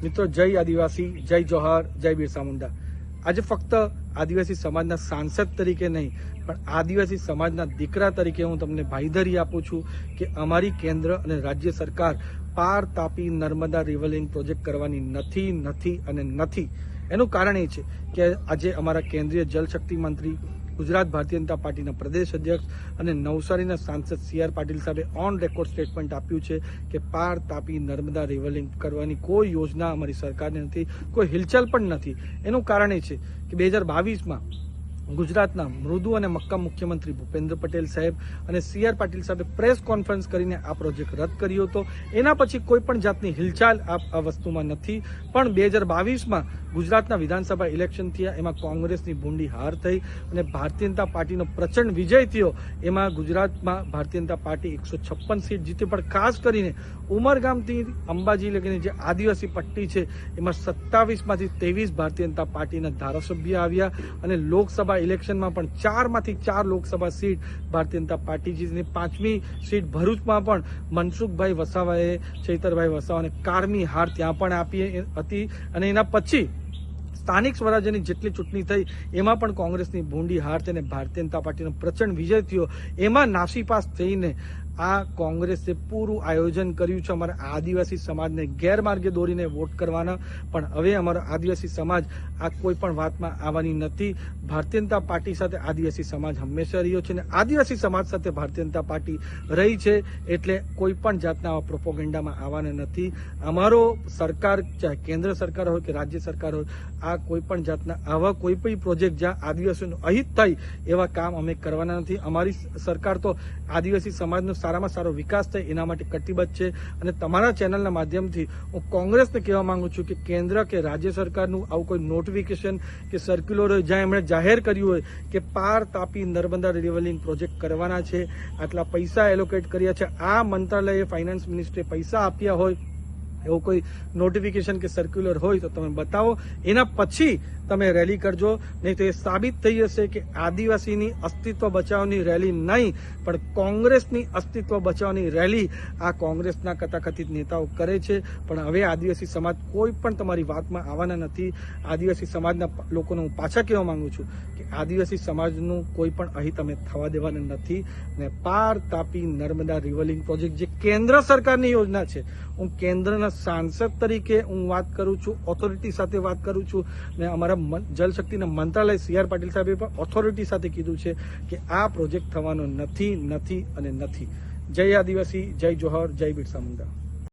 મિત્રો, જય આદિવાસી, જય જોહાર, જય બિરસા મુંડા। આજે ફક્ત આદિવાસી સમાજના સાંસદ તરીકે નહીં, પણ આદિવાસી સમાજના દીકરા તરીકે હું તમને બાંયધરી આપું છું કે અમારી કેન્દ્ર અને રાજ્ય સરકાર પાર તાપી નર્મદા રિવરલિંક પ્રોજેક્ટ કરવાની નથી। એનું કારણ એ છે કે આજે અમારા કેન્દ્રીય જલશક્તિ મંત્રી, ગુજરાત ભારતીય જનતા પાર્ટીના પ્રદેશ અધ્યક્ષ અને નવસારીના સાંસદ CR પાટીલ સાહેબે ઓન રેકોર્ડ સ્ટેટમેન્ટ આપ્યું છે કે પાર તાપી નર્મદા રિવરલિંક કરવાની કોઈ યોજના અમારી સરકારને નથી, કોઈ હિલચાલ પણ નથી। એનું કારણ એ છે કે 2022માં ગુજરાતના મૃદુ અને મક્કમ મુખ્યમંત્રી ભૂપેન્દ્ર પટેલ સાહેબ અને CR પાટીલ સાહેબે પ્રેસ કોન્ફરન્સ કરીને આ પ્રોજેક્ટ રદ કર્યો હતો। એના પછી કોઈ પણ જાતની હિલચાલ આ વસ્તુમાં નથી। પણ 2022માં ગુજરાતના વિધાનસભા ઇલેક્શન થયા, એમાં કોંગ્રેસની ભૂંડી હાર થઈ અને ભારતીય જનતા પાર્ટીનો પ્રચંડ વિજય થયો। એમાં ગુજરાતમાં ભારતીય જનતા પાર્ટી 156 સીટ જીતી, પણ ખાસ કરીને ઉમરગામથી અંબાજી લગીને જે આદિવાસી પટ્ટી છે એમાં 27માંથી 23 ભારતીય જનતા પાર્ટીના ધારાસભ્ય આવ્યા અને લોકસભા ઇલેક્શનમાં પણ 4માંથી 4 લોકસભા સીટ ભારતીય જનતા પાર્ટી જીતીને 5મી સીટ ભરૂચમાં પણ મનસુખભાઈ વસાવાએ, ચૈતરભાઈ વસાવાને કારમી હાર ત્યાં પણ આપી હતી। અને એના પછી સ્થાનિક સ્વરાજ્યની જેટલી ચૂંટણી થઈ એમાં પણ કોંગ્રેસની ભૂંડી હાર થઈને ભારતીય જનતા પાર્ટીનો પ્રચંડ વિજય થયો। એમાં નાસીપાસ થઈને આ કોંગ્રેસે પૂરું આયોજન કર્યું છે અમારા આદિવાસી સમાજને ગેરમાર્ગે દોરીને વોટ કરવાના। પણ હવે અમારો આદિવાસી સમાજ આ કોઈ પણ વાતમાં આવવાની નથી। ભારતીય જનતા પાર્ટી સાથે આદિવાસી સમાજ હંમેશા રહ્યો છે અને આદિવાસી સમાજ સાથે ભારતીય જનતા પાર્ટી રહી છે, એટલે કોઈ પણ જાતના આવા પ્રોપોગેન્ડામાં આવવાના નથી। અમારો સરકાર, ચાહે કેન્દ્ર સરકાર હોય કે રાજ્ય સરકાર હોય, આ કોઈ પણ જાતના આવા કોઈ પણ પ્રોજેક્ટ જ્યાં આદિવાસીઓનું અહિત થાય એવા કામ અમે કરવાના નથી। અમારી સરકાર તો આદિવાસી સમાજનો સારામાં સારો વિકાસ થાય એના માટે કટિબદ્ધ છે। અને તમારા ચેનલના માધ્યમથી હું કોંગ્રેસને કહેવા માંગુ છું કે કેન્દ્ર કે રાજ્ય સરકારનું આવું કોઈ નોટિફિકેશન કે સર્ક્યુલર હોય જ્યાં એમણે જાહેર કર્યું હોય કે પાર તાપી નર્મદા રિવરલિંક પ્રોજેક્ટ કરવાના છે, આટલા પૈસા એલોકેટ કર્યા છે, આ મંત્રાલયે ફાઇનાન્સ મિનિસ્ટ્રીએ પૈસા આપ્યા હોય, એવું કોઈ નોટિફિકેશન કે સર્ક્યુલર હોય તો તમે બતાવો, એના પછી તમે રેલી કરજો। નહીં તો એ સાબિત થઈ જશે કે આદિવાસીની અસ્તિત્વ બચાવની રેલી નહીં, પણ કોંગ્રેસની અસ્તિત્વ બચાવની રેલી આ કોંગ્રેસના કથાકથિત નેતાઓ કરે છે। પણ હવે આદિવાસી સમાજ કોઈ પણ તમારી વાતમાં આવવાના નથી। આદિવાસી સમાજના લોકોને હું પાછા કહેવા માંગુ છું કે આદિવાસી સમાજનું કોઈ પણ અહિત અમે થવા દેવાના નથી। અને પાર તાપી નર્મદા રિવરલિંક પ્રોજેક્ટ જે કેન્દ્ર સરકારની યોજના છે, હું કેન્દ્રના સાંસદ તરીકે હું વાત કરું છું, ઓથોરિટી સાથે વાત કરું છું, ને અમારા જલશક્તિના મંત્રાલય CR પાટીલ સાહેબે પણ ઓથોરિટી સાથે કીધું છે કે આ પ્રોજેક્ટ થવાનો નથી। જય આદિવાસી, જય જોહર, જય બિરસા મુંડા।